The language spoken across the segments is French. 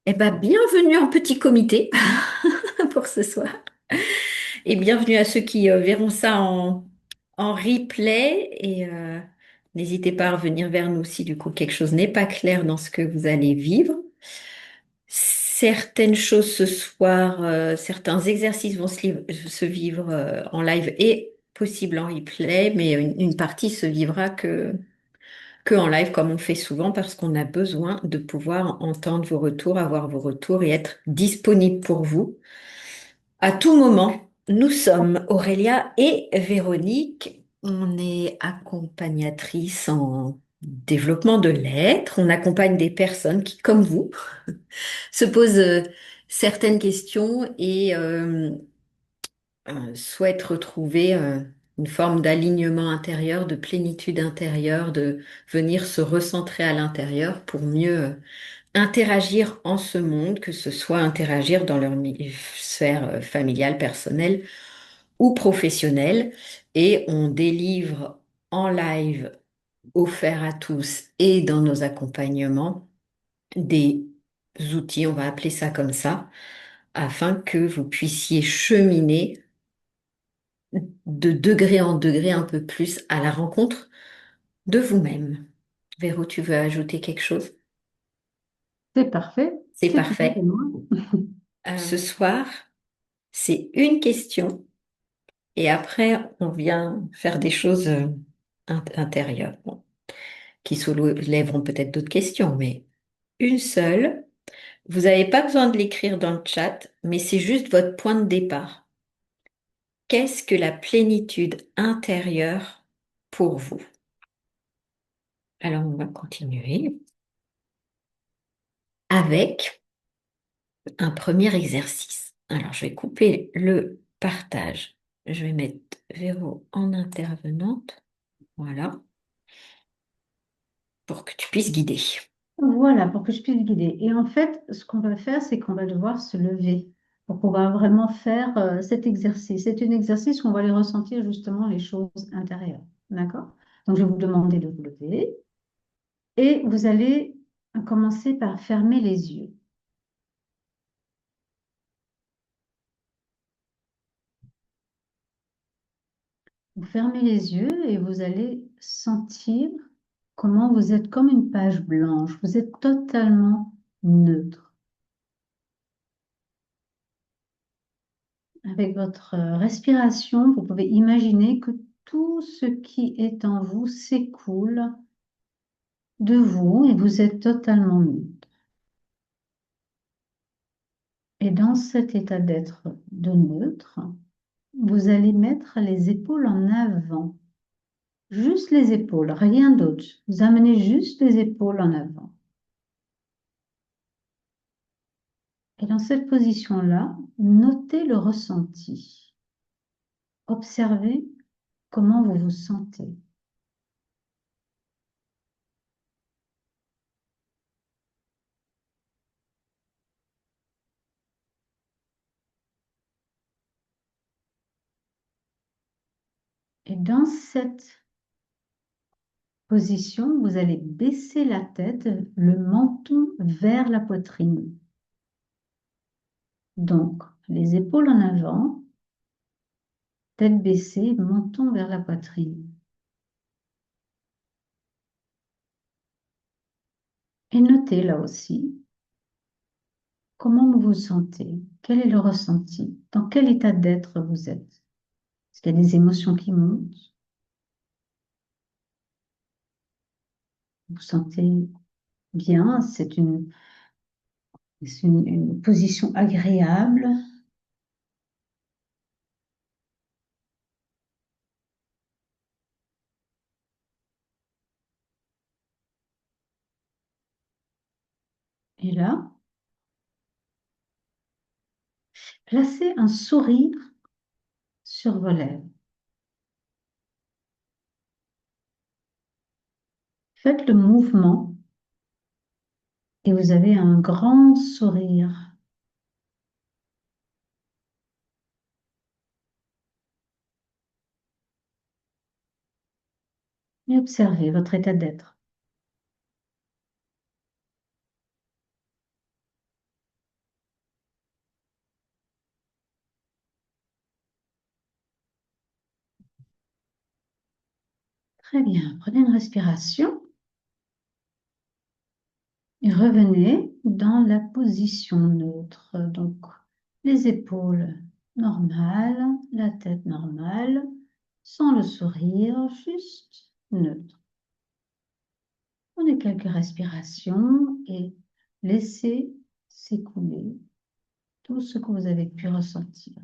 Eh ben, bienvenue en petit comité pour ce soir. Et bienvenue à ceux qui verront ça en replay. Et n'hésitez pas à revenir vers nous si du coup quelque chose n'est pas clair dans ce que vous allez vivre. Certaines choses ce soir, certains exercices vont se vivre en live et possible en replay, mais une partie se vivra que en live comme on fait souvent parce qu'on a besoin de pouvoir entendre vos retours, avoir vos retours et être disponible pour vous à tout moment. Nous sommes Aurélia et Véronique. On est accompagnatrices en développement de l'être. On accompagne des personnes qui, comme vous, se posent certaines questions et souhaitent retrouver une forme d'alignement intérieur, de plénitude intérieure, de venir se recentrer à l'intérieur pour mieux interagir en ce monde, que ce soit interagir dans leur sphère familiale, personnelle ou professionnelle. Et on délivre en live, offert à tous et dans nos accompagnements, des outils, on va appeler ça comme ça, afin que vous puissiez cheminer de degré en degré un peu plus à la rencontre de vous-même. Véro, tu veux ajouter quelque chose? C'est parfait, C'est c'est tout pour parfait. moi. Ce soir, c'est une question et après, on vient faire des choses intérieures, bon, qui soulèveront peut-être d'autres questions, mais une seule. Vous n'avez pas besoin de l'écrire dans le chat, mais c'est juste votre point de départ. Qu'est-ce que la plénitude intérieure pour vous? Alors, on va continuer avec un premier exercice. Alors, je vais couper le partage. Je vais mettre Véro en intervenante. Voilà, pour que tu puisses guider. Voilà, pour que je puisse guider. Et en fait, ce qu'on va faire, c'est qu'on va devoir se lever pour pouvoir vraiment faire cet exercice. C'est un exercice où on va aller ressentir justement les choses intérieures. D'accord? Donc, je vais vous demander de vous lever et vous allez commencer par fermer les yeux. Vous fermez les yeux et vous allez sentir comment vous êtes comme une page blanche. Vous êtes totalement neutre. Avec votre respiration, vous pouvez imaginer que tout ce qui est en vous s'écoule de vous et vous êtes totalement neutre. Et dans cet état d'être de neutre, vous allez mettre les épaules en avant. Juste les épaules, rien d'autre. Vous amenez juste les épaules en avant. Et dans cette position-là, notez le ressenti. Observez comment vous vous sentez. Et dans cette position, vous allez baisser la tête, le menton vers la poitrine. Donc, les épaules en avant, tête baissée, menton vers la poitrine. Et notez là aussi comment vous vous sentez, quel est le ressenti, dans quel état d'être vous êtes. Est-ce qu'il y a des émotions qui montent? Vous vous sentez bien? C'est une position agréable. Et là, placez un sourire sur vos lèvres. Faites le mouvement et vous avez un grand sourire. Et observez votre état d'être. Très bien. Prenez une respiration et revenez dans la position neutre. Donc, les épaules normales, la tête normale, sans le sourire, juste neutre. Prenez quelques respirations et laissez s'écouler tout ce que vous avez pu ressentir.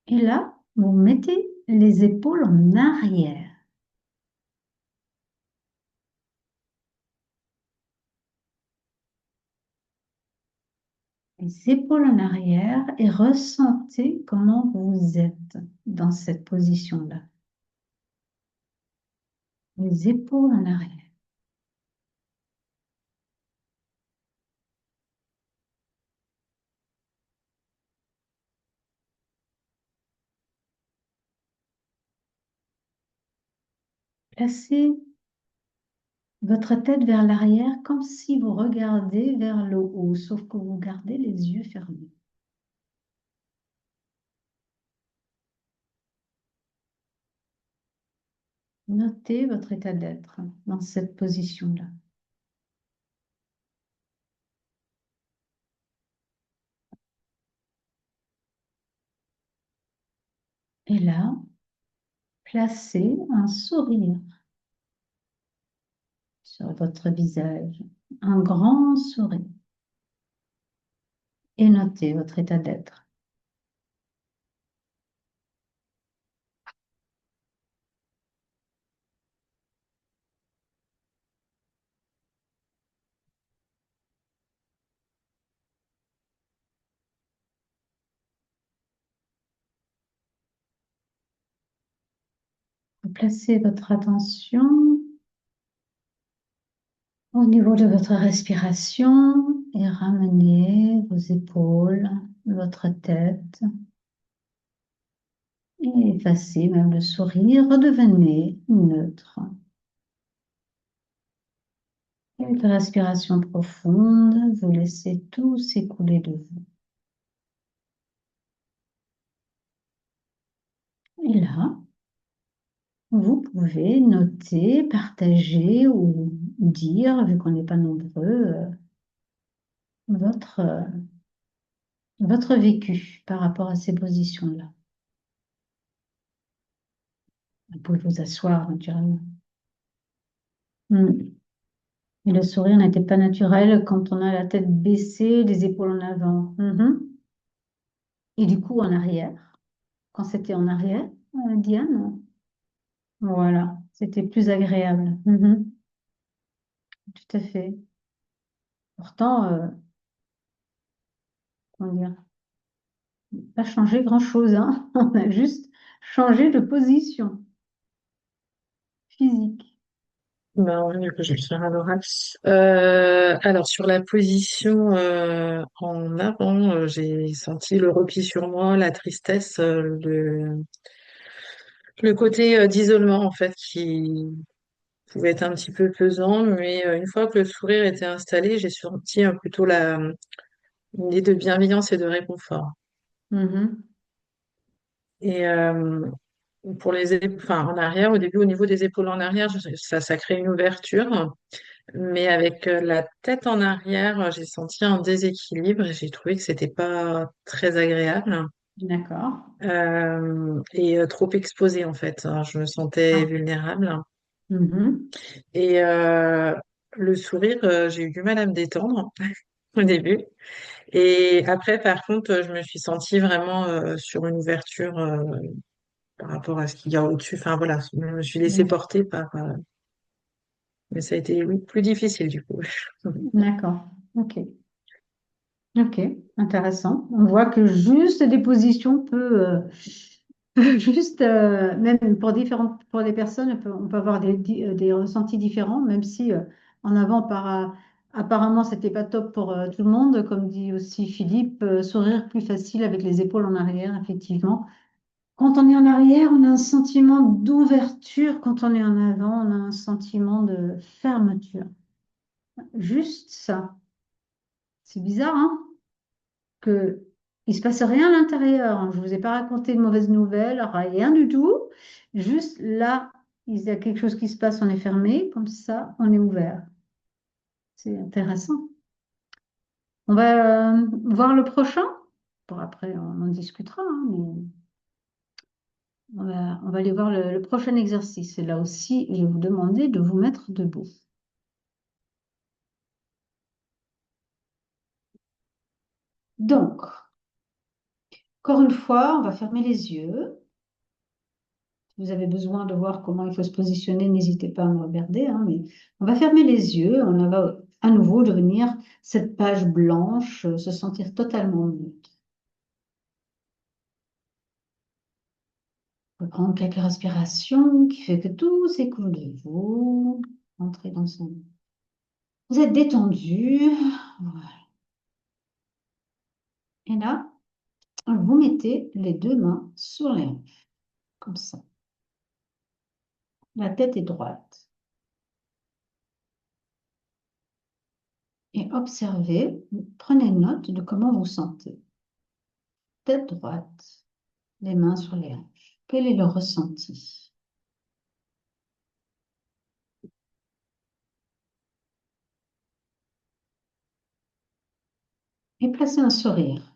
Et là, vous mettez les épaules en arrière. Les épaules en arrière et ressentez comment vous êtes dans cette position-là. Les épaules en arrière. Placez votre tête vers l'arrière comme si vous regardez vers le haut, sauf que vous gardez les yeux fermés. Notez votre état d'être dans cette position-là. Et là, placez un sourire sur votre visage, un grand sourire. Et notez votre état d'être. Placez votre attention au niveau de votre respiration et ramenez vos épaules, votre tête et effacez même le sourire, redevenez neutre. Avec la respiration profonde, vous laissez tout s'écouler de vous. Et là, vous pouvez noter, partager ou dire, vu qu'on n'est pas nombreux, votre, votre vécu par rapport à ces positions-là. Vous pouvez vous asseoir naturellement. Et le sourire n'était pas naturel quand on a la tête baissée, les épaules en avant. Et du coup en arrière, quand c'était en arrière, Diane, voilà, c'était plus agréable. Tout à fait. Pourtant, comment dire, pas changé grand-chose, hein. On a juste changé de position physique. Ben, ouais, du coup, je vais le faire à l'oral. Alors, sur la position en avant, j'ai senti le repli sur moi, la tristesse, le côté d'isolement, en fait, qui pouvait être un petit peu pesant. Mais une fois que le sourire était installé, j'ai senti plutôt une idée de bienveillance et de réconfort. Mhm. Et pour enfin, en arrière, au début, au niveau des épaules en arrière, ça crée une ouverture. Mais avec la tête en arrière, j'ai senti un déséquilibre et j'ai trouvé que c'était pas très agréable D'accord. et trop exposée en fait. Alors, je me sentais Ah. vulnérable Mhm. et le sourire, j'ai eu du mal à me détendre au début. Et après, par contre, je me suis sentie vraiment sur une ouverture par rapport à ce qu'il y a au-dessus. Enfin voilà, je me suis laissée Mhm. porter par. Mais ça a été oui, plus difficile du coup. D'accord. Ok. Ok. Intéressant. On voit que juste des positions peut, juste, même pour différentes, pour les personnes, on peut avoir des ressentis différents, même si en avant, apparemment, c'était pas top pour tout le monde. Comme dit aussi Philippe, sourire plus facile avec les épaules en arrière, effectivement. Quand on est en arrière, on a un sentiment d'ouverture. Quand on est en avant, on a un sentiment de fermeture. Juste ça. C'est bizarre, hein? Que Il se passe rien à l'intérieur, hein. Je vous ai pas raconté de mauvaises nouvelles, rien du tout. Juste là, il y a quelque chose qui se passe, on est fermé, comme ça, on est ouvert. C'est intéressant. On va voir le prochain. Pour après, on en discutera, hein, mais on va aller voir le prochain exercice. Et là aussi, je vais vous demander de vous mettre debout. Donc, encore une fois, on va fermer les yeux. Si vous avez besoin de voir comment il faut se positionner, n'hésitez pas à me regarder, hein, mais on va fermer les yeux. On va à nouveau devenir cette page blanche, se sentir totalement neutre. On peut prendre quelques respirations qui fait que tout s'écoule de vous. Entrez dans son... Vous êtes détendu. Voilà. Et là, vous mettez les deux mains sur les hanches, comme ça. La tête est droite. Et observez, prenez note de comment vous sentez. Tête droite, les mains sur les hanches. Quel est le ressenti? Et placez un sourire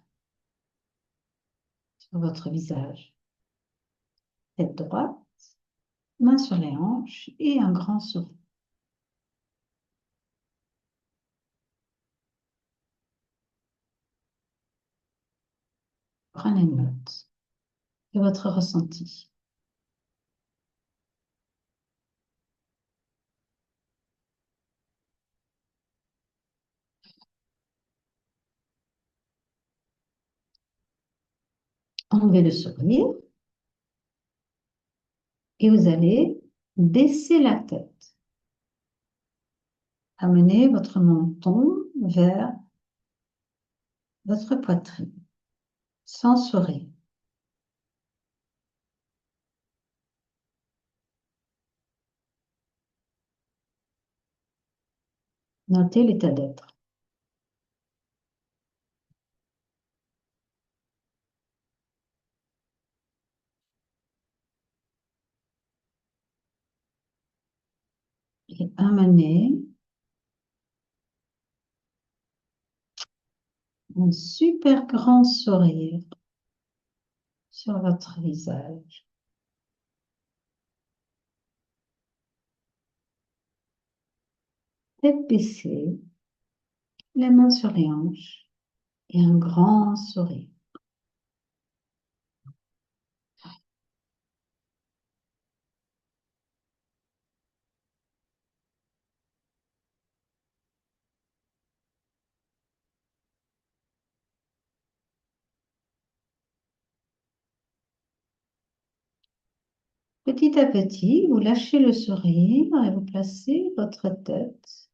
sur votre visage. Tête droite, mains sur les hanches et un grand sourire. Prenez note de votre ressenti. Enlevez le sourire et vous allez baisser la tête. Amenez votre menton vers votre poitrine, sans sourire. Notez l'état d'être. Et amenez un super grand sourire sur votre visage. Tête baissée, les mains sur les hanches et un grand sourire. Petit à petit, vous lâchez le sourire et vous placez votre tête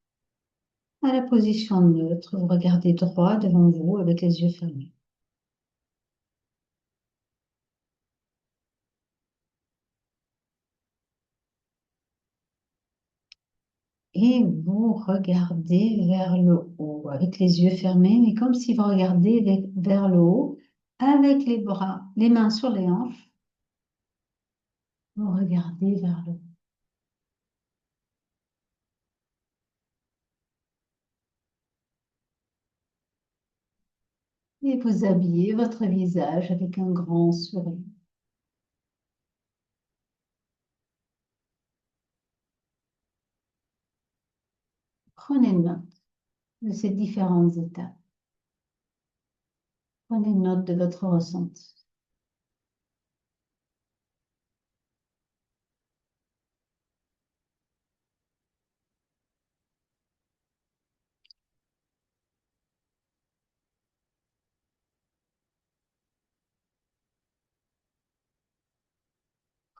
à la position neutre. Vous regardez droit devant vous avec les yeux fermés. Et vous regardez vers le haut avec les yeux fermés, mais comme si vous regardez vers le haut avec les bras, les mains sur les hanches. Vous regardez vers le haut. Et vous habillez votre visage avec un grand sourire. Prenez note de ces différents états. Prenez note de votre ressenti.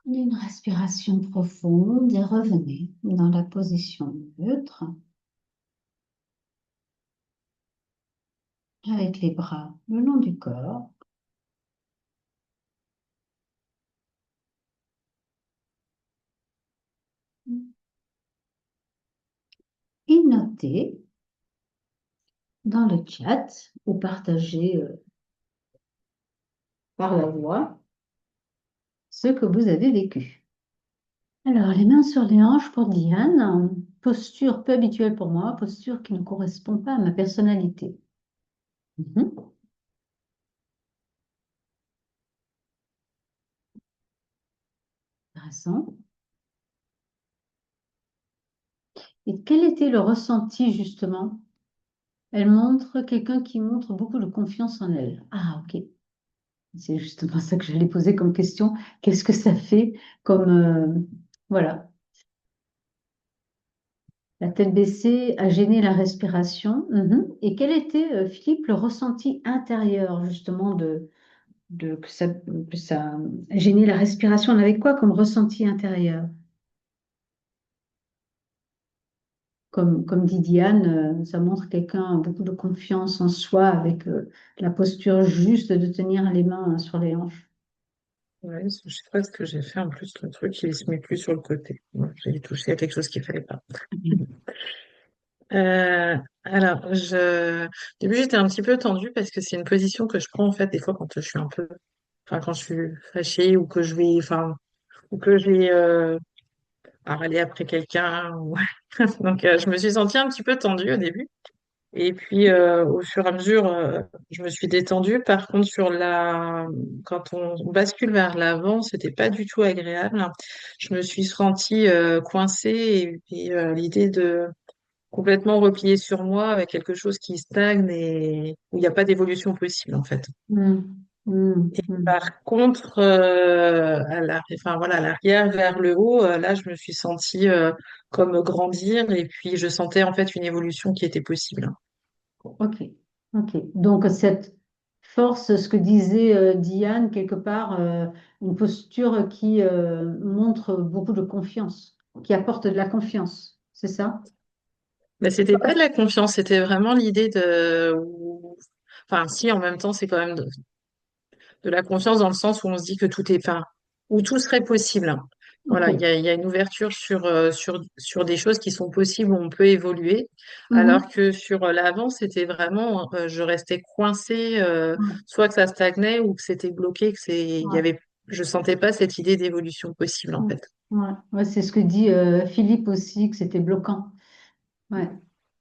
Prenez une respiration profonde et revenez dans la position neutre avec les bras le long du corps. Et notez dans le chat ou partagez par la voix ce que vous avez vécu. Alors, les mains sur les hanches pour Diane, posture peu habituelle pour moi, posture qui ne correspond pas à ma personnalité. Mhm. Intéressant. Et quel était le ressenti justement? Elle montre quelqu'un qui montre beaucoup de confiance en elle. Ah, ok. C'est justement ça que j'allais poser comme question. Qu'est-ce que ça fait comme... voilà. La tête baissée a gêné la respiration. Mhm. Et quel était, Philippe, le ressenti intérieur justement que ça a gêné la respiration? On avait quoi comme ressenti intérieur? Comme dit Diane, ça montre quelqu'un a beaucoup de confiance en soi avec la posture juste de tenir les mains sur les hanches. Ouais, je sais pas ce que j'ai fait en plus, le truc, il se met plus sur le côté. Bon, j'ai touché à quelque chose qu'il fallait pas. Alors, au début, j'étais un petit peu tendue parce que c'est une position que je prends en fait des fois quand je suis un peu, enfin, quand je suis fâchée ou que je vais, enfin, ou que je vais râler après quelqu'un. Donc, je me suis sentie un petit peu tendue au début. Et puis, au fur et à mesure, je me suis détendue. Par contre, quand on bascule vers l'avant, c'était pas du tout agréable. Je me suis sentie coincée et l'idée de complètement replier sur moi avec quelque chose qui stagne et où il n'y a pas d'évolution possible, en fait. Mm, mm, mm. Par contre, enfin, voilà, à l'arrière vers le haut, là, je me suis sentie comme grandir et puis je sentais en fait une évolution qui était possible. Ok, ok. Donc cette force, ce que disait Diane, quelque part, une posture qui montre beaucoup de confiance, qui apporte de la confiance, c'est ça? Mais c'était pas de la confiance, c'était vraiment l'idée enfin, si, en même temps, c'est quand même de la confiance dans le sens où on se dit que tout est pas, où tout serait possible. Ok. Voilà, il y a une ouverture sur des choses qui sont possibles, où on peut évoluer, alors Mhm. que sur l'avant, c'était vraiment, je restais coincée, Ouais, soit que ça stagnait ou que c'était bloqué, je sentais pas cette idée d'évolution possible, en ouais, fait. ouais. Ouais, c'est ce que dit Philippe aussi, que c'était bloquant. Ouais,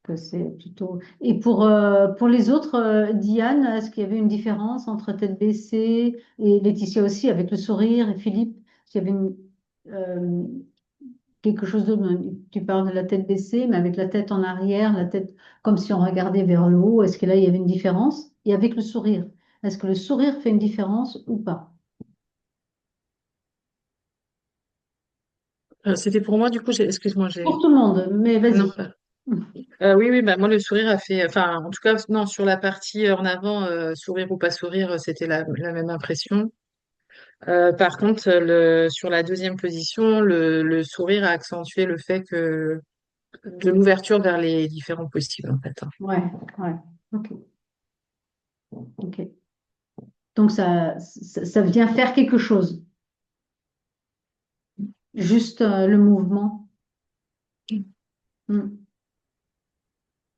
que c'est plutôt. Et pour les autres, Diane, est-ce qu'il y avait une différence entre tête baissée et Laetitia aussi avec le sourire et Philippe? Est-ce qu'il y avait euh, quelque chose d'autre? Tu parles de la tête baissée, mais avec la tête en arrière, la tête comme si on regardait vers le haut. Est-ce que là, il y avait une différence? Et avec le sourire, est-ce que le sourire fait une différence ou pas? C'était pour moi, du coup, excuse-moi, Pour tout le monde, mais non, vas-y. oui, oui, bah moi le sourire a fait, enfin en tout cas non sur la partie en avant, sourire ou pas sourire, c'était la même impression. Par contre, sur la deuxième position, le sourire a accentué le fait que de l'ouverture vers les différents possibles en fait. Ouais, ouais. Ok, ok. Donc ça vient faire quelque chose. Juste le mouvement. Hmm,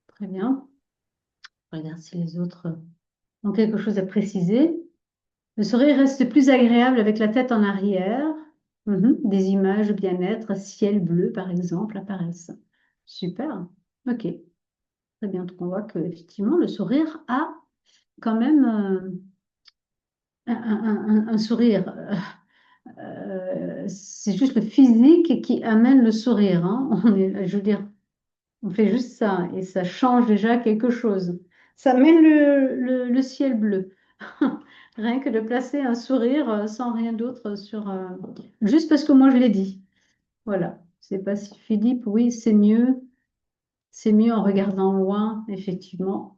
très bien. Je regarde si les autres ont quelque chose à préciser. Le sourire reste plus agréable avec la tête en arrière. Mhm. Des images de bien-être, ciel bleu par exemple, apparaissent. Super. Ok. Très bien. Donc on voit que effectivement le sourire a quand même un sourire. C'est juste le physique qui amène le sourire, hein. Je veux dire, on fait juste ça et ça change déjà quelque chose. Ça mène le ciel bleu. Rien que de placer un sourire sans rien d'autre sur... juste parce que moi je l'ai dit. Voilà. C'est pas si Philippe, oui, c'est mieux. C'est mieux en regardant loin, effectivement.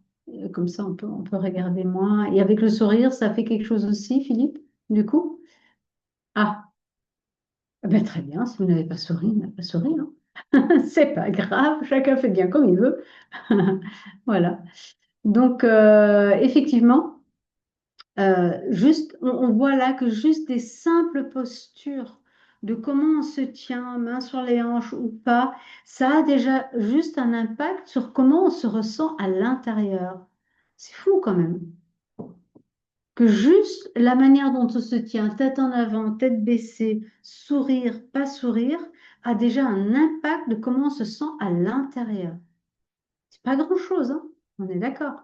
Comme ça, on peut regarder moins. Et avec le sourire, ça fait quelque chose aussi, Philippe, du coup? Ah, eh ben, très bien. Si vous n'avez pas souri, vous n'avez pas souri, hein. C'est pas grave, chacun fait bien comme il veut. Voilà. Donc, effectivement, juste, on voit là que juste des simples postures de comment on se tient, main sur les hanches ou pas, ça a déjà juste un impact sur comment on se ressent à l'intérieur. C'est fou quand même. que juste la manière dont on se tient, tête en avant, tête baissée, sourire, pas sourire, a déjà un impact de comment on se sent à l'intérieur. C'est pas grand-chose, hein? On est d'accord.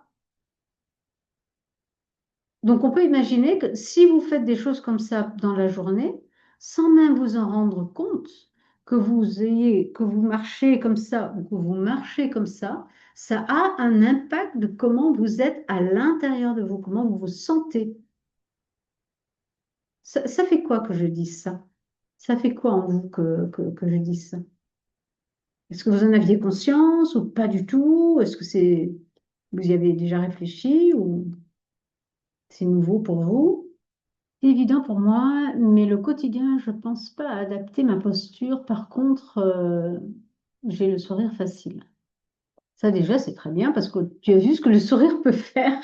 Donc, on peut imaginer que si vous faites des choses comme ça dans la journée, sans même vous en rendre compte, que vous marchez comme ça ou que vous marchez comme ça a un impact de comment vous êtes à l'intérieur de vous, comment vous vous sentez. Ça fait quoi que je dise ça? Ça fait quoi en vous que je dise ça? Est-ce que vous en aviez conscience ou pas du tout? Est-ce que vous y avez déjà réfléchi ou c'est nouveau pour vous? C'est évident pour moi, mais le quotidien, je pense pas à adapter ma posture. Par contre, j'ai le sourire facile. Ça déjà, c'est très bien parce que tu as vu ce que le sourire peut faire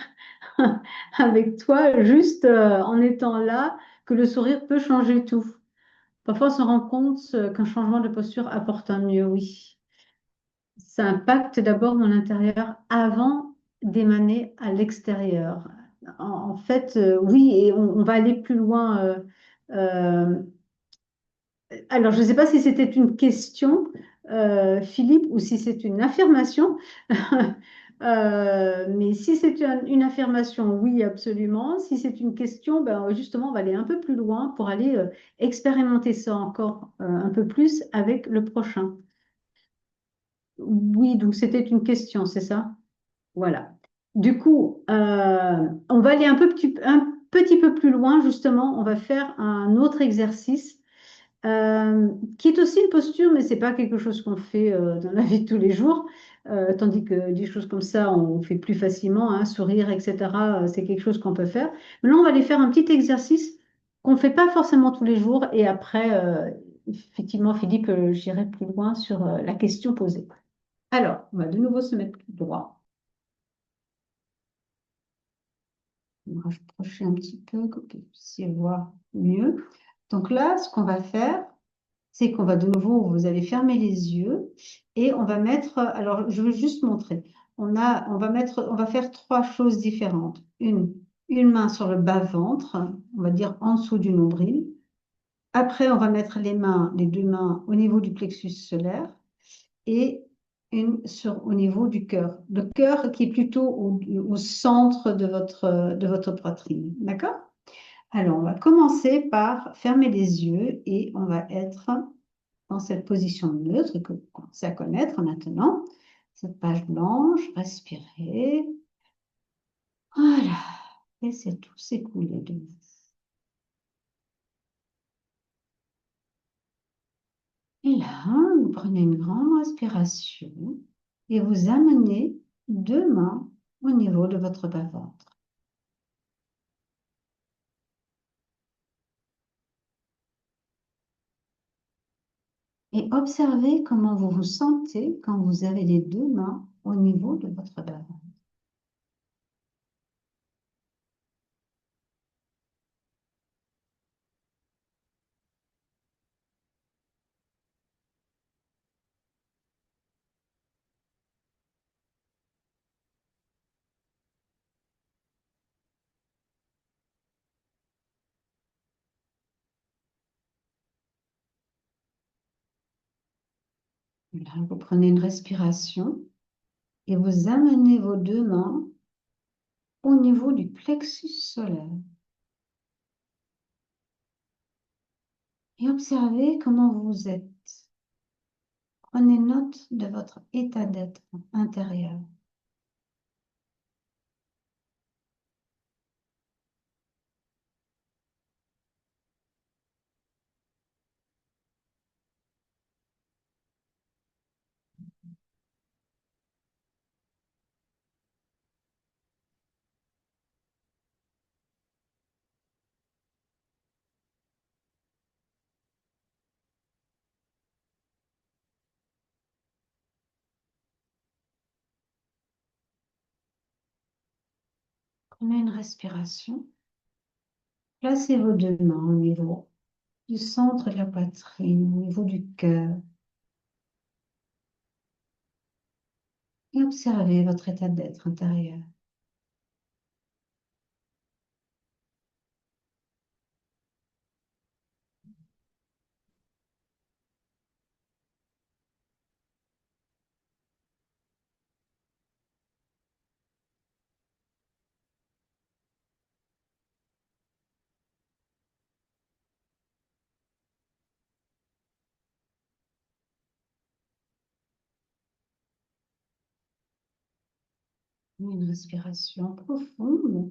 avec toi, juste en étant là, que le sourire peut changer tout. Parfois, on se rend compte qu'un changement de posture apporte un mieux, oui. Ça impacte d'abord mon intérieur avant d'émaner à l'extérieur. En fait, oui, et on va aller plus loin. Euh, alors, je ne sais pas si c'était une question, Philippe, ou si c'est une affirmation. Mais si c'est une affirmation, oui, absolument. Si c'est une question, ben, justement, on va aller un peu plus loin pour aller expérimenter ça encore un peu plus avec le prochain. Oui, donc c'était une question, c'est ça? Voilà. Du coup, on va aller un petit peu plus loin, justement. On va faire un autre exercice qui est aussi une posture, mais c'est pas quelque chose qu'on fait dans la vie de tous les jours. Tandis que des choses comme ça, on fait plus facilement, hein, sourire, etc. C'est quelque chose qu'on peut faire. Mais là, on va aller faire un petit exercice qu'on ne fait pas forcément tous les jours. Et après, effectivement, Philippe, j'irai plus loin sur la question posée. Alors, on va de nouveau se mettre droit. On va rapprocher un petit peu, que vous puissiez voir mieux. Donc là, ce qu'on va faire, c'est qu'on va de nouveau, vous allez fermer les yeux et on va mettre, alors je veux juste montrer, on va faire trois choses différentes. Une main sur le bas-ventre, on va dire en dessous du nombril. Après, on va mettre les deux mains au niveau du plexus solaire et au niveau du cœur. Le cœur qui est plutôt au centre de votre poitrine. D'accord? Alors, on va commencer par fermer les yeux et on va être dans cette position neutre que vous commencez à connaître maintenant. Cette page blanche, respirez. Voilà. Laissez tout s'écouler de vous. Et là, vous prenez une grande respiration et vous amenez deux mains au niveau de votre bas-ventre. Et observez comment vous vous sentez quand vous avez les deux mains au niveau de votre bas-ventre. Là, vous prenez une respiration et vous amenez vos deux mains au niveau du plexus solaire. Et observez comment vous êtes. Prenez note de votre état d'être intérieur. Prenez une respiration. Placez vos deux mains au niveau du centre de la poitrine, au niveau du cœur. Et observez votre état d'être intérieur. Une respiration profonde.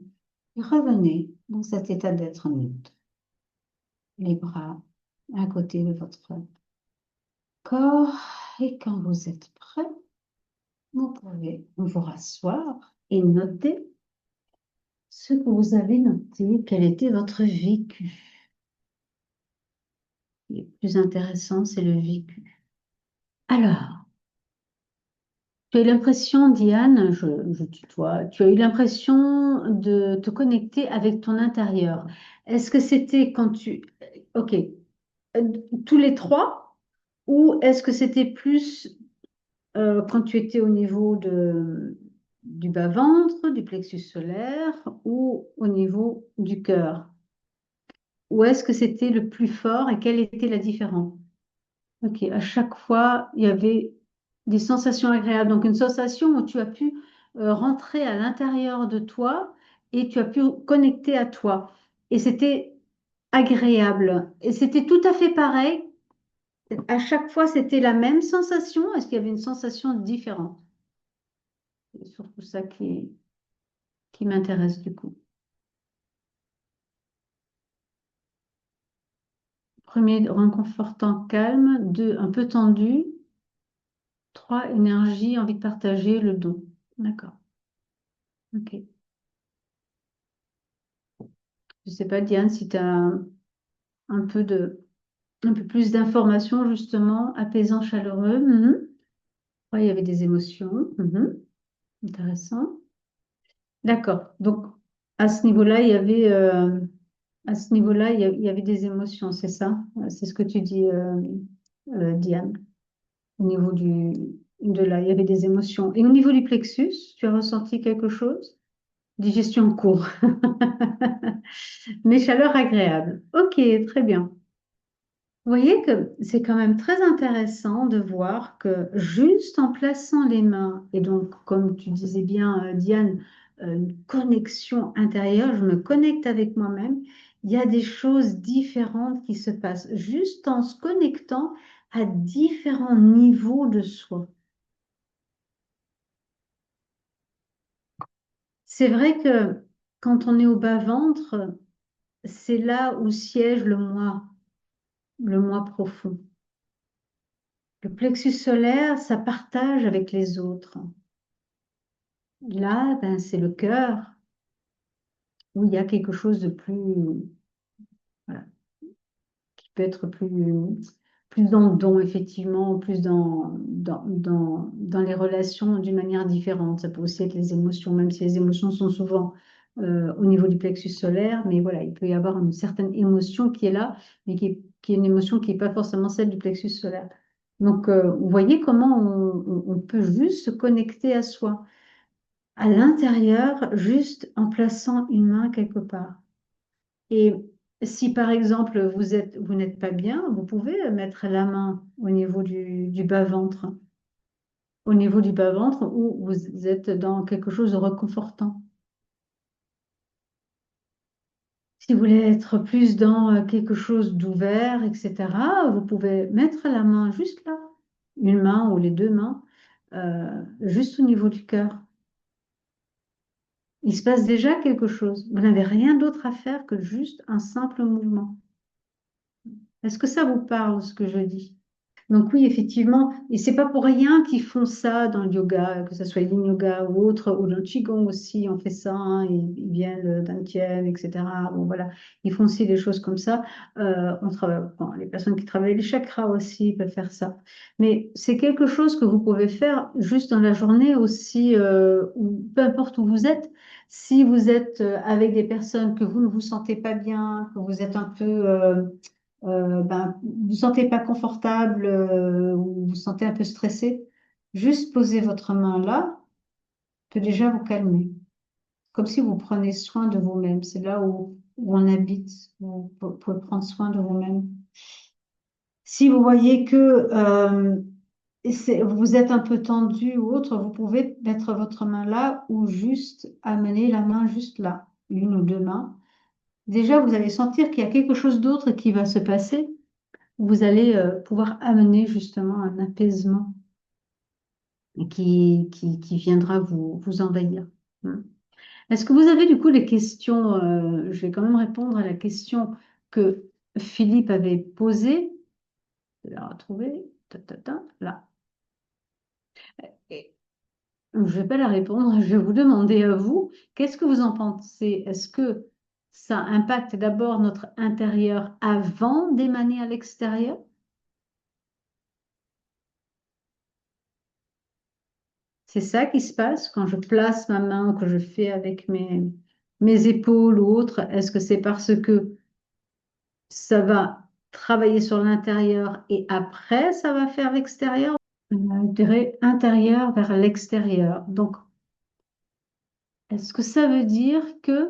Et revenez dans cet état d'être neutre. Les bras à côté de votre corps. Et quand vous êtes prêt, vous pouvez vous rasseoir et noter ce que vous avez noté, quel était votre vécu. Le plus intéressant, c'est le vécu. Alors, tu as eu l'impression, Diane, je tutoie, tu as eu l'impression de te connecter avec ton intérieur. Est-ce que c'était quand tu... Ok, tous les trois, ou est-ce que c'était plus quand tu étais au niveau du bas-ventre, du plexus solaire, ou au niveau du cœur? Ou est-ce que c'était le plus fort et quelle était la différence? Ok, à chaque fois, il y avait des sensations agréables. Donc, une sensation où tu as pu rentrer à l'intérieur de toi et tu as pu connecter à toi. Et c'était agréable. Et c'était tout à fait pareil. À chaque fois, c'était la même sensation. Est-ce qu'il y avait une sensation différente? C'est surtout ça qui m'intéresse du coup. Premier, réconfortant, calme. Deux, un peu tendu. Trois, énergie, envie de partager le don. D'accord. Ok. Je sais pas, Diane, si tu as un peu un peu plus d'informations, justement, apaisant, chaleureux. Mhm. Ouais, il y avait des émotions. Mhm. Intéressant. D'accord. Donc, à ce niveau-là, à ce niveau-là, il y avait des émotions, c'est ça? C'est ce que tu dis, Diane. Au niveau de là, il y avait des émotions. Et au niveau du plexus, tu as ressenti quelque chose? Digestion en cours. Mais chaleur agréable. Ok, très bien. Vous voyez que c'est quand même très intéressant de voir que juste en plaçant les mains, et donc comme tu disais bien, Diane, une connexion intérieure, je me connecte avec moi-même, il y a des choses différentes qui se passent juste en se connectant à différents niveaux de soi. C'est vrai que quand on est au bas-ventre, c'est là où siège le moi profond. Le plexus solaire, ça partage avec les autres. Là, ben, c'est le cœur où il y a quelque chose de plus, voilà, qui peut être plus dans le don, effectivement, plus dans les relations d'une manière différente. Ça peut aussi être les émotions, même si les émotions sont souvent au niveau du plexus solaire, mais voilà, il peut y avoir une certaine émotion qui est là, mais qui est une émotion qui n'est pas forcément celle du plexus solaire. Donc, vous voyez comment on peut juste se connecter à soi, à l'intérieur, juste en plaçant une main quelque part. Et si par exemple vous n'êtes pas bien, vous pouvez mettre la main au niveau du bas-ventre, au niveau du bas-ventre où vous êtes dans quelque chose de réconfortant. Si vous voulez être plus dans quelque chose d'ouvert, etc., vous pouvez mettre la main juste là, une main ou les deux mains, juste au niveau du cœur. Il se passe déjà quelque chose. Vous n'avez rien d'autre à faire que juste un simple mouvement. Est-ce que ça vous parle, ce que je dis? Donc oui, effectivement, et c'est pas pour rien qu'ils font ça dans le yoga, que ce soit yin yoga ou autre, ou dans le qigong aussi, on fait ça, hein, ils viennent d'un Tien, etc. Bon voilà, ils font aussi des choses comme ça. On travaille, bon, les personnes qui travaillent les chakras aussi peuvent faire ça. Mais c'est quelque chose que vous pouvez faire juste dans la journée aussi, ou peu importe où vous êtes. Si vous êtes avec des personnes que vous ne vous sentez pas bien, que vous êtes un peu ben, vous ne vous sentez pas confortable ou vous vous sentez un peu stressé, juste poser votre main là peut déjà vous calmer. Comme si vous prenez soin de vous-même. C'est là où on habite. Vous pouvez prendre soin de vous-même. Si vous voyez que vous êtes un peu tendu ou autre, vous pouvez mettre votre main là ou juste amener la main juste là, une ou deux mains. Déjà, vous allez sentir qu'il y a quelque chose d'autre qui va se passer. Vous allez pouvoir amener justement un apaisement qui viendra vous envahir. Hmm. Est-ce que vous avez du coup des questions? Je vais quand même répondre à la question que Philippe avait posée. Je vais la retrouver. Ta, ta, ta, là. Et je ne vais pas la répondre. Je vais vous demander à vous, qu'est-ce que vous en pensez? Est-ce que ça impacte d'abord notre intérieur avant d'émaner à l'extérieur? C'est ça qui se passe quand je place ma main, que je fais avec mes épaules ou autre. Est-ce que c'est parce que ça va travailler sur l'intérieur et après ça va faire l'extérieur? Je dirais intérieur vers l'extérieur. Donc, est-ce que ça veut dire que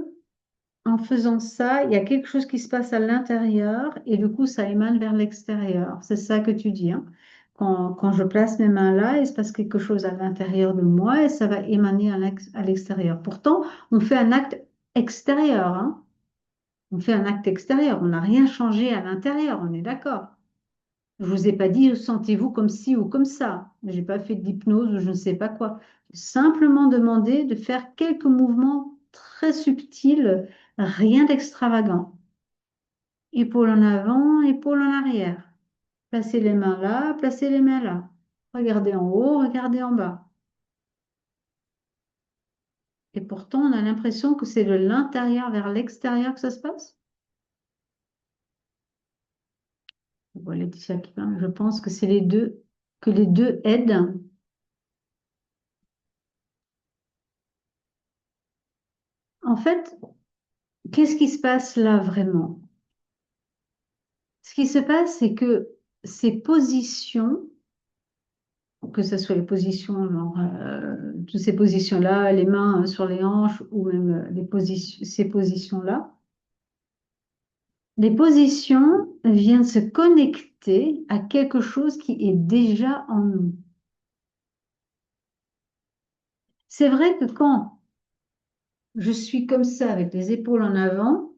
en faisant ça, il y a quelque chose qui se passe à l'intérieur et du coup, ça émane vers l'extérieur? C'est ça que tu dis, hein? Quand je place mes mains là, il se passe quelque chose à l'intérieur de moi et ça va émaner à l'extérieur. Pourtant, on fait un acte extérieur, hein? On fait un acte extérieur. On n'a rien changé à l'intérieur, on est d'accord. Je vous ai pas dit sentez-vous comme ci ou comme ça. J'ai pas fait d'hypnose ou je ne sais pas quoi. J'ai simplement demandé de faire quelques mouvements très subtils, rien d'extravagant. Épaule en avant, épaule en arrière. Placez les mains là, placez les mains là. Regardez en haut, regardez en bas. Et pourtant, on a l'impression que c'est de l'intérieur vers l'extérieur que ça se passe. Voilà, Laetitia qui parle. Je pense que c'est les deux, que les deux aident. En fait, qu'est-ce qui se passe là vraiment? Ce qui se passe, c'est que ces positions, que ce soit les positions, genre, toutes ces positions-là, les mains sur les hanches ou même ces positions-là, les positions viennent se connecter à quelque chose qui est déjà en nous. C'est vrai que quand je suis comme ça, avec les épaules en avant,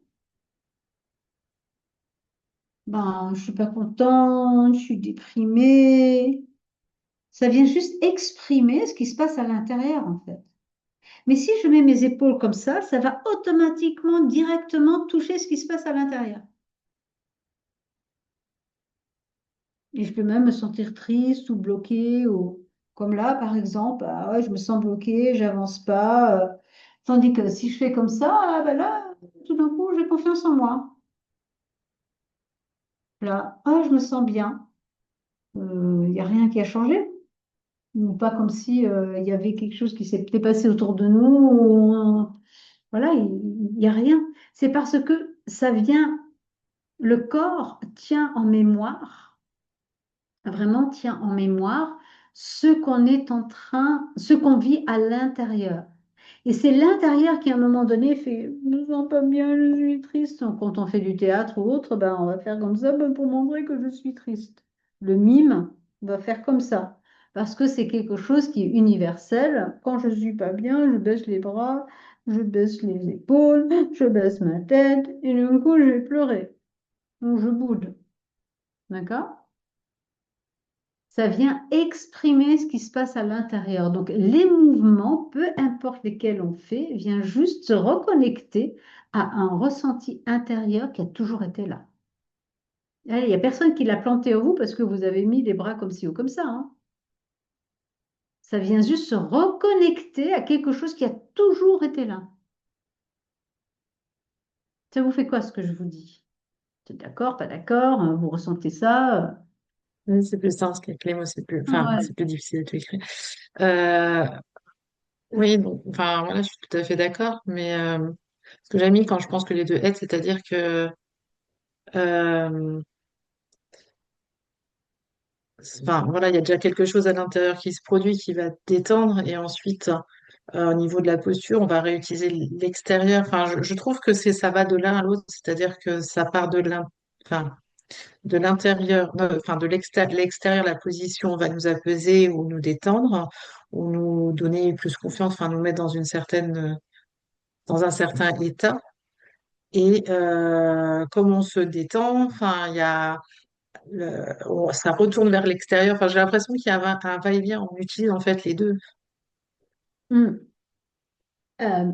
ben, je suis pas contente, je suis déprimée. Ça vient juste exprimer ce qui se passe à l'intérieur, en fait. Mais si je mets mes épaules comme ça va automatiquement, directement toucher ce qui se passe à l'intérieur. Et je peux même me sentir triste ou bloquée, ou comme là, par exemple, ah ouais, je me sens bloquée, j'avance pas. Tandis que si je fais comme ça, ah ben là, tout d'un coup, j'ai confiance en moi. Là, ah, je me sens bien. Il n'y a rien qui a changé. Ou pas comme si il y avait quelque chose qui s'était passé autour de nous. Voilà, il n'y a rien. C'est parce que ça vient. Le corps tient en mémoire, vraiment tient en mémoire ce qu'on est en train, ce qu'on vit à l'intérieur. Et c'est l'intérieur qui, à un moment donné, fait, je ne me sens pas bien, je suis triste. Donc, quand on fait du théâtre ou autre, ben, on va faire comme ça ben, pour montrer que je suis triste. Le mime va faire comme ça. Parce que c'est quelque chose qui est universel. Quand je ne suis pas bien, je baisse les bras, je baisse les épaules, je baisse ma tête, et du coup, je vais pleurer. Donc, je boude. D'accord? Ça vient exprimer ce qui se passe à l'intérieur. Donc, les mouvements, peu importe lesquels on fait, viennent juste se reconnecter à un ressenti intérieur qui a toujours été là. Il n'y a personne qui l'a planté en vous parce que vous avez mis les bras comme ci ou comme ça, hein. Ça vient juste se reconnecter à quelque chose qui a toujours été là. Ça vous fait quoi ce que je vous dis? Vous êtes d'accord, pas d'accord? Vous ressentez ça? Oui, c'est plus simple qu'avec les mots, enfin, Ouais. c'est plus difficile de écrire. Euh, oui, enfin, voilà, je suis tout à fait d'accord, mais ce que j'ai mis quand je pense que les deux aident, c'est-à-dire que, euh, enfin, voilà, il y a déjà quelque chose à l'intérieur qui se produit, qui va détendre, et ensuite, au niveau de la posture, on va réutiliser l'extérieur. Enfin, je trouve que ça va de l'un à l'autre, c'est-à-dire que ça part enfin, de l'intérieur, enfin, l'extérieur, la position va nous apaiser ou nous détendre, ou nous donner plus confiance, enfin, nous mettre dans un certain état. Et comme on se détend, enfin, il y a ça retourne vers l'extérieur. Enfin, j'ai l'impression qu'il y a un va-et-vient. On utilise en fait les deux. Hmm. Euh,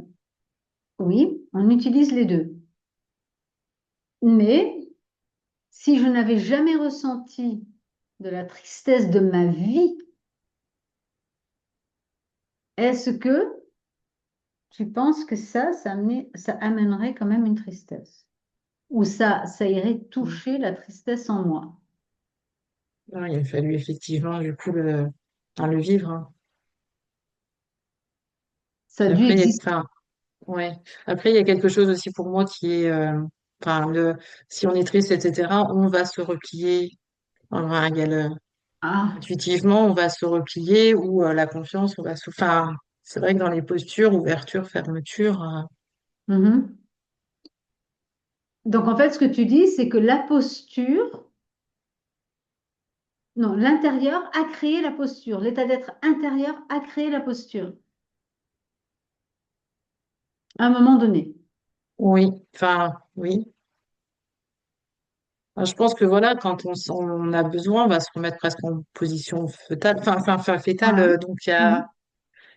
oui, on utilise les deux. Mais si je n'avais jamais ressenti de la tristesse de ma vie, est-ce que tu penses que ça amènerait quand même une tristesse? Ou ça irait Mm. toucher la tristesse en moi? Non, il a fallu effectivement, du coup, le vivre, hein. Ça a Puis dû après, exister. enfin, ouais. Après, il y a quelque chose aussi pour moi qui est, enfin, si on est triste, etc., on va se replier. Enfin, Ah, intuitivement, on va se replier ou la confiance, on va se. Enfin, c'est vrai que dans les postures, ouverture, fermeture, mhm. Donc en fait, ce que tu dis, c'est que la posture, non, l'intérieur a créé la posture. L'état d'être intérieur a créé la posture à un moment donné. oui, enfin, oui. Enfin, je pense que voilà, quand on a besoin, on va se remettre presque en position fœtale, enfin, fétale. Ouais. Donc, Mhm.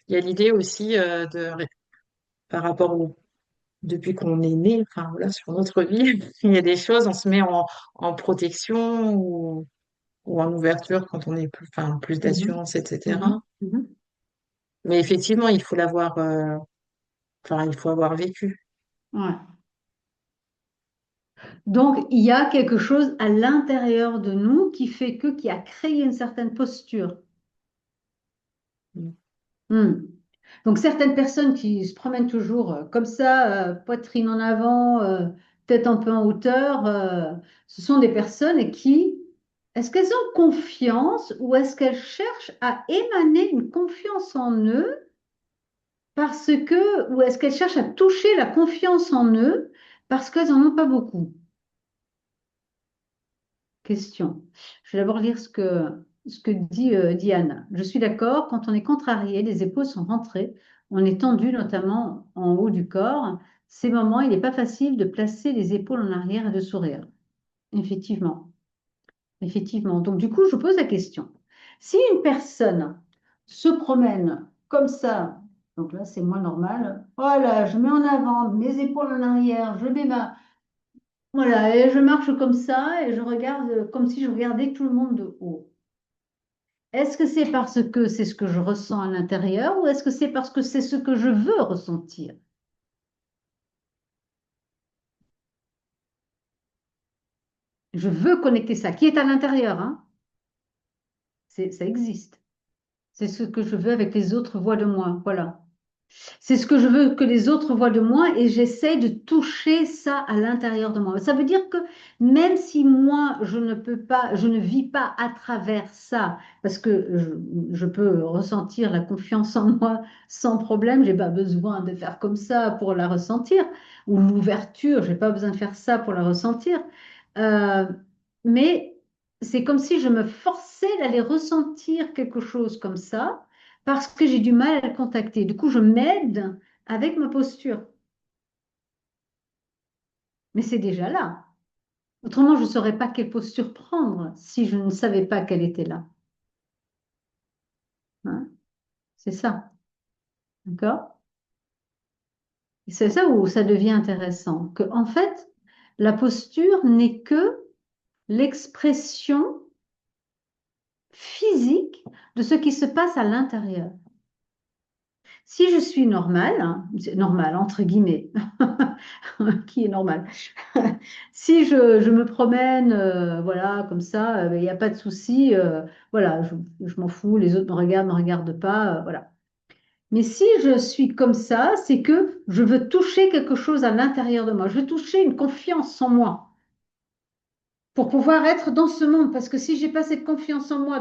il y a l'idée aussi par rapport depuis qu'on est né, enfin, voilà, sur notre vie, il y a des choses, on se met en protection ou en ouverture quand on est plus, enfin, plus Mhm. d'assurance, etc. Mhm. Mhm. Mais effectivement, il faut avoir vécu. Ouais. Donc, il y a quelque chose à l'intérieur de nous qui a créé une certaine posture. Mm. Hmm. Donc, certaines personnes qui se promènent toujours comme ça, poitrine en avant, tête un peu en hauteur, ce sont des personnes est-ce qu'elles ont confiance ou est-ce qu'elles cherchent à émaner une confiance en eux ou est-ce qu'elles cherchent à toucher la confiance en eux parce qu'elles n'en ont pas beaucoup? Question. Je vais d'abord lire ce que dit Diane. Je suis d'accord, quand on est contrarié, les épaules sont rentrées, on est tendu, notamment en haut du corps. Ces moments, il n'est pas facile de placer les épaules en arrière et de sourire. Effectivement, effectivement. Donc, du coup, je pose la question. Si une personne se promène comme ça, donc là, c'est moins normal, voilà, je mets en avant mes épaules en arrière, je mets voilà, et je marche comme ça et je regarde comme si je regardais tout le monde de haut. Est-ce que c'est parce que c'est ce que je ressens à l'intérieur ou est-ce que c'est parce que c'est ce que je veux ressentir? Je veux connecter ça, qui est à l'intérieur, hein? Ça existe. C'est ce que je veux avec les autres voix de moi. Voilà. C'est ce que je veux que les autres voient de moi et j'essaie de toucher ça à l'intérieur de moi. Ça veut dire que même si moi, je ne peux pas, je ne vis pas à travers ça, parce que je peux ressentir la confiance en moi sans problème, j'ai pas besoin de faire comme ça pour la ressentir, ou l'ouverture, j'ai pas besoin de faire ça pour la ressentir. Euh, mais c'est comme si je me forçais d'aller ressentir quelque chose comme ça parce que j'ai du mal à le contacter. Du coup, je m'aide avec ma posture. Mais c'est déjà là. Autrement, je ne saurais pas quelle posture prendre si je ne savais pas qu'elle était là. Hein. C'est ça. D'accord? Et c'est ça où ça devient intéressant. Que, en fait, la posture n'est que l'expression physique de ce qui se passe à l'intérieur. Si je suis normale, hein, c'est normal entre guillemets, qui est normal. Si je me promène, voilà, comme ça, il n'y a pas de souci, voilà, je m'en fous, les autres me regardent pas, voilà. Mais si je suis comme ça, c'est que je veux toucher quelque chose à l'intérieur de moi, je veux toucher une confiance en moi pour pouvoir être dans ce monde. Parce que si j'ai pas cette confiance en moi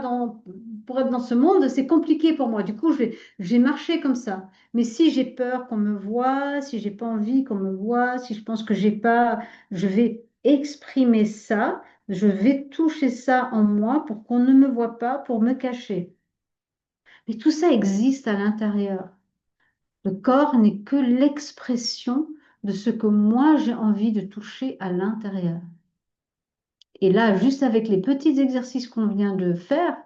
pour être dans ce monde, c'est compliqué pour moi. Du coup, je vais marcher comme ça. Mais si j'ai peur qu'on me voit, si j'ai pas envie qu'on me voit, si je pense que j'ai pas, je vais exprimer ça, je vais toucher ça en moi pour qu'on ne me voit pas, pour me cacher. Mais tout ça existe à l'intérieur. Le corps n'est que l'expression de ce que moi j'ai envie de toucher à l'intérieur. Et là, juste avec les petits exercices qu'on vient de faire,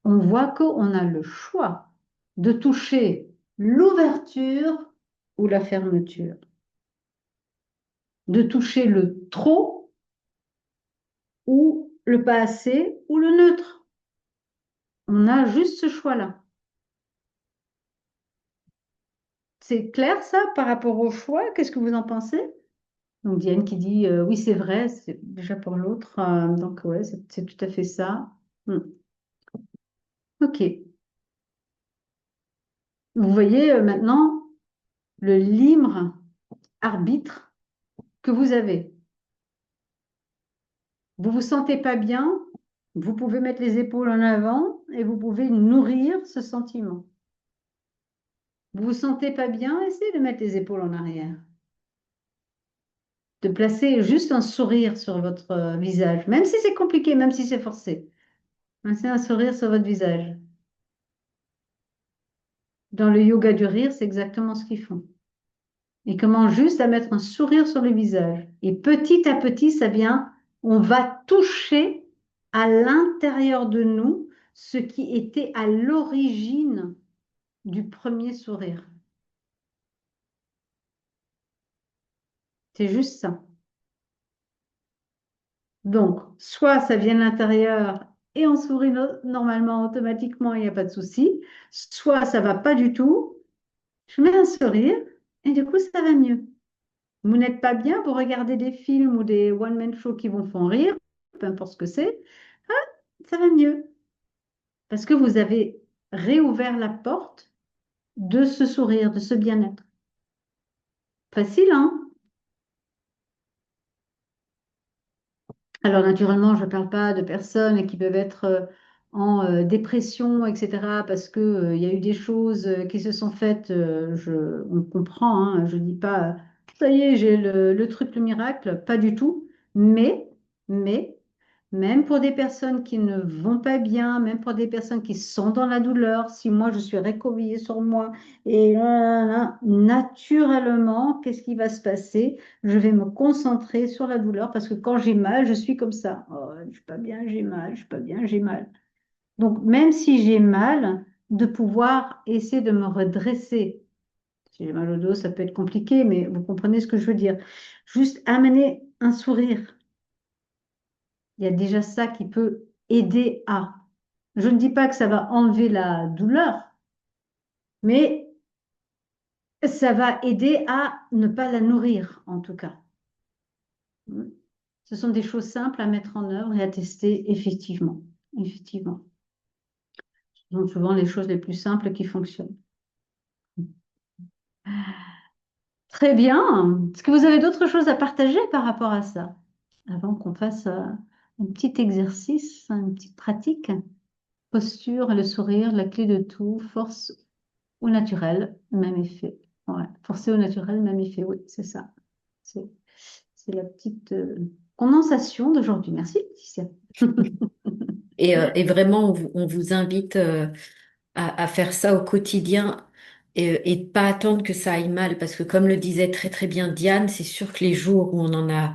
on voit qu'on a le choix de toucher l'ouverture ou la fermeture, de toucher le trop ou le pas assez ou le neutre. On a juste ce choix-là. C'est clair ça par rapport au choix? Qu'est-ce que vous en pensez? Donc Diane qui dit oui, c'est vrai, c'est déjà pour l'autre. Donc ouais, c'est tout à fait ça. Hmm. Ok. Vous voyez maintenant le libre arbitre que vous avez. Vous vous sentez pas bien, vous pouvez mettre les épaules en avant et vous pouvez nourrir ce sentiment. Vous vous sentez pas bien, essayez de mettre les épaules en arrière. De placer juste un sourire sur votre visage, même si c'est compliqué, même si c'est forcé. Laissez un sourire sur votre visage. Dans le yoga du rire, c'est exactement ce qu'ils font. Ils commencent juste à mettre un sourire sur le visage. Et petit à petit, ça vient, on va toucher à l'intérieur de nous ce qui était à l'origine du premier sourire. C'est juste ça. Donc, soit ça vient de l'intérieur et on sourit normalement, automatiquement, il n'y a pas de souci. Soit ça va pas du tout, je mets un sourire et du coup, ça va mieux. Vous n'êtes pas bien, vous regardez des films ou des one-man shows qui vous font rire, peu importe ce que c'est, ah, ça va mieux. Parce que vous avez réouvert la porte de ce sourire, de ce bien-être. Facile, hein? Alors, naturellement, je ne parle pas de personnes qui peuvent être en dépression, etc., parce que, il y a eu des choses qui se sont faites, on comprend, hein, je ne dis pas, ça y est, j'ai le truc, le miracle, pas du tout, mais, même pour des personnes qui ne vont pas bien, même pour des personnes qui sont dans la douleur, si moi je suis recroquevillée sur moi, et là, là, là, naturellement, qu'est-ce qui va se passer? Je vais me concentrer sur la douleur parce que quand j'ai mal, je suis comme ça. Oh, je suis pas bien, j'ai mal, je suis pas bien, j'ai mal. Donc, même si j'ai mal, de pouvoir essayer de me redresser. Si j'ai mal au dos, ça peut être compliqué, mais vous comprenez ce que je veux dire. Juste amener un sourire. Il y a déjà ça qui peut aider à. Je ne dis pas que ça va enlever la douleur, mais ça va aider à ne pas la nourrir, en tout cas. Ce sont des choses simples à mettre en œuvre et à tester effectivement. Effectivement. Ce sont souvent les choses les plus simples qui fonctionnent. Très bien. Est-ce que vous avez d'autres choses à partager par rapport à ça? Avant qu'on fasse un petit exercice, une petite pratique. Posture, le sourire, la clé de tout, force ou naturel, même effet. Ouais. Forcer au naturel, même effet. Oui, c'est ça. C'est c'est la petite condensation d'aujourd'hui. Merci, Laetitia. Et vraiment, on vous invite à faire ça au quotidien et de pas attendre que ça aille mal. Parce que comme le disait très très bien Diane, c'est sûr que les jours où on en a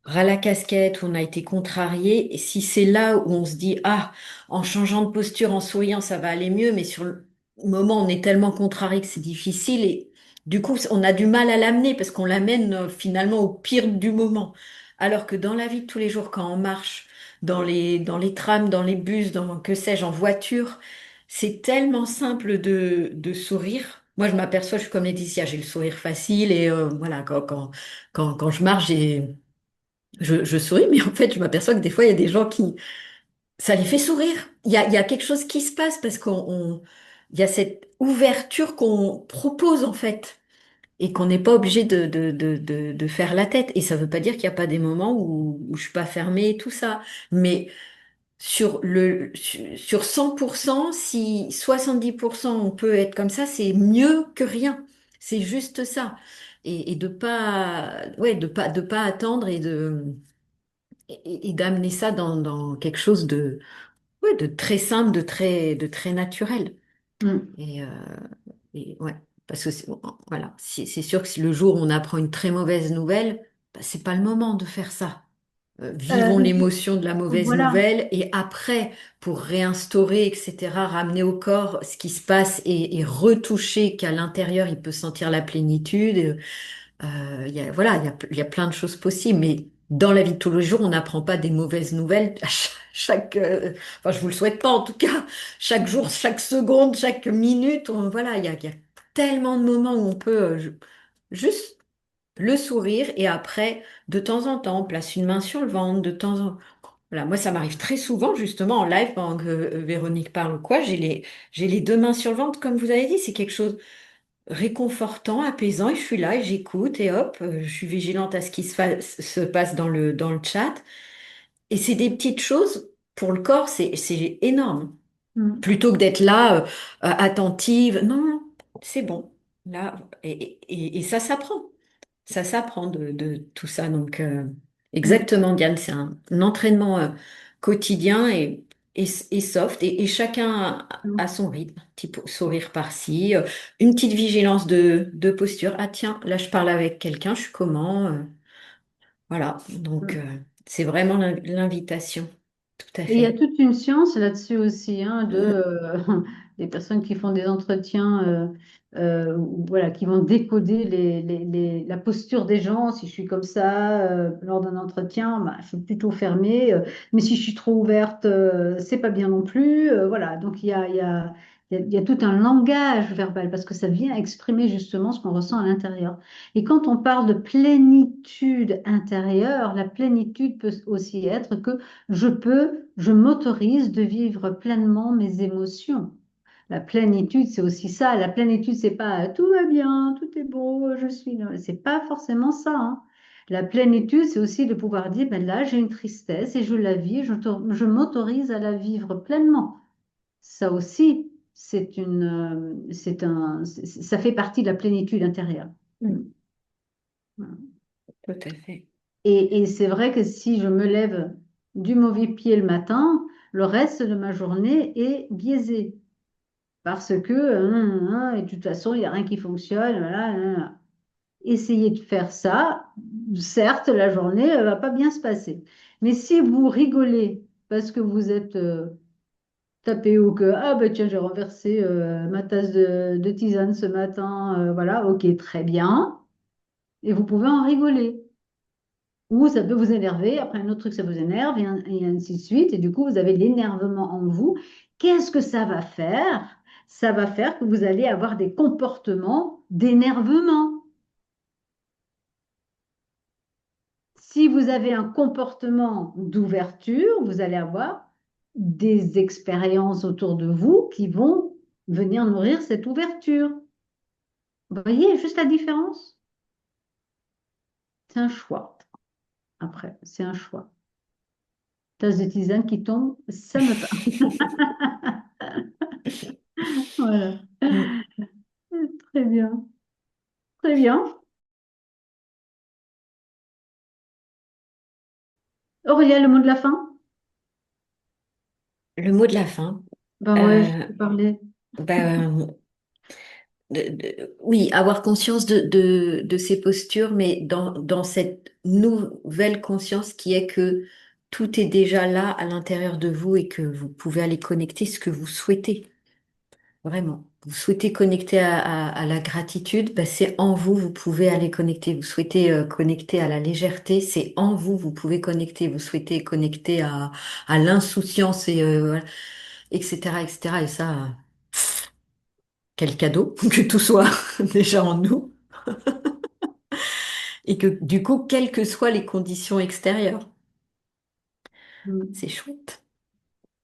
ras la casquette, où on a été contrarié, et si c'est là où on se dit, ah, en changeant de posture, en souriant, ça va aller mieux, mais sur le moment, on est tellement contrarié que c'est difficile et du coup, on a du mal à l'amener parce qu'on l'amène finalement au pire du moment. Alors que dans la vie de tous les jours, quand on marche, dans les trams, dans les bus, dans que sais-je, en voiture, c'est tellement simple de sourire. Moi, je m'aperçois, je suis comme Laetitia, j'ai le sourire facile et voilà, quand je marche, je souris, mais en fait, je m'aperçois que des fois, il y a des gens qui, ça les fait sourire. Il y a quelque chose qui se passe parce il y a cette ouverture qu'on propose, en fait, et qu'on n'est pas obligé de faire la tête. Et ça ne veut pas dire qu'il n'y a pas des moments où je suis pas fermée et tout ça. Mais sur 100%, si 70% on peut être comme ça, c'est mieux que rien. C'est juste ça. Et de pas, ouais, de pas attendre et d'amener ça dans quelque chose ouais, de très simple, de très naturel. Mm. Et, euh, et ouais, parce que voilà, c'est sûr que si le jour où on apprend une très mauvaise nouvelle, bah, c'est pas le moment de faire ça. vivons Je- l'émotion de la mauvaise voilà. nouvelle et après, pour réinstaurer, etc., ramener au corps ce qui se passe et retoucher qu'à l'intérieur, il peut sentir la plénitude. Voilà, il y a plein de choses possibles, mais dans la vie de tous les jours, on n'apprend pas des mauvaises nouvelles à enfin, je vous le souhaite pas en tout cas, chaque jour, chaque seconde, chaque minute, voilà, il y a tellement de moments où on peut juste le sourire et après, de temps en temps, on place une main sur le ventre, de temps en voilà, moi, ça m'arrive très souvent, justement, en live, pendant que Véronique parle ou quoi, j'ai les deux mains sur le ventre, comme vous avez dit, c'est quelque chose réconfortant, apaisant, et je suis là et j'écoute et hop, je suis vigilante à ce qui se passe dans le chat. Et c'est des petites choses pour le corps, c'est énorme. Mm. Plutôt que d'être là, attentive, non, non, c'est bon. Là, et ça s'apprend. Ça s'apprend de tout ça. Donc, Mm. exactement, Diane, c'est un entraînement quotidien et soft. Et chacun Mm. a son rythme. Un petit sourire par-ci, une petite vigilance de posture. Ah tiens, là, je parle avec quelqu'un, je suis comment? Voilà. Donc, Mm. c'est vraiment l'invitation. Tout à Et il y a fait. toute une science là-dessus aussi, hein, Mm. des personnes qui font des entretiens, voilà, qui vont décoder la posture des gens. Si je suis comme ça lors d'un entretien, bah, je suis plutôt fermée. Mais si je suis trop ouverte, c'est pas bien non plus. Voilà, donc il y a tout un langage verbal parce que ça vient exprimer justement ce qu'on ressent à l'intérieur. Et quand on parle de plénitude intérieure, la plénitude peut aussi être que je m'autorise de vivre pleinement mes émotions. La plénitude, c'est aussi ça. La plénitude, c'est pas tout va bien, tout est beau, je suis là. C'est pas forcément ça, hein. La plénitude, c'est aussi de pouvoir dire, ben là, j'ai une tristesse et je la vis, je m'autorise à la vivre pleinement. Ça aussi, ça fait partie de la plénitude intérieure. Mm. Tout à fait. Et c'est vrai que si je me lève du mauvais pied le matin, le reste de ma journée est biaisé. Parce que, et de toute façon, il n'y a rien qui fonctionne. Voilà, essayez de faire ça. Certes, la journée ne va pas bien se passer. Mais si vous rigolez parce que vous êtes tapé ou que, ah ben tiens, j'ai renversé ma tasse de tisane ce matin, voilà, ok, très bien. Et vous pouvez en rigoler. Ou ça peut vous énerver, après un autre truc, ça vous énerve, et ainsi de suite. Et du coup, vous avez l'énervement en vous. Qu'est-ce que ça va faire? Ça va faire que vous allez avoir des comportements d'énervement. Si vous avez un comportement d'ouverture, vous allez avoir des expériences autour de vous qui vont venir nourrir cette ouverture. Vous voyez juste la différence? C'est un choix. Après, c'est un choix. Tasse de tisane qui tombe, ça me parle. Voilà. Mm. Très bien. Très bien. Aurélia, le mot de la fin? Le mot de la fin. Ben ouais, je Euh, peux parler. ben, oui, avoir conscience de ces postures, mais dans cette nouvelle conscience qui est que tout est déjà là à l'intérieur de vous et que vous pouvez aller connecter ce que vous souhaitez. Vraiment. Vous souhaitez connecter à la gratitude, ben c'est en vous, vous pouvez aller connecter. Vous souhaitez connecter à la légèreté, c'est en vous, vous pouvez connecter. Vous souhaitez connecter à l'insouciance et voilà, etc., etc. Et ça, quel cadeau que tout soit déjà en nous. Et que du coup, quelles que soient les conditions extérieures, Mm. c'est chouette.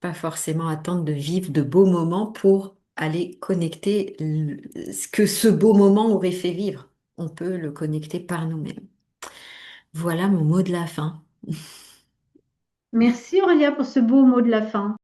Pas forcément attendre de vivre de beaux moments pour aller connecter ce que ce beau moment aurait fait vivre. On peut le connecter par nous-mêmes. Voilà mon mot de la fin. Merci Aurélia pour ce beau mot de la fin.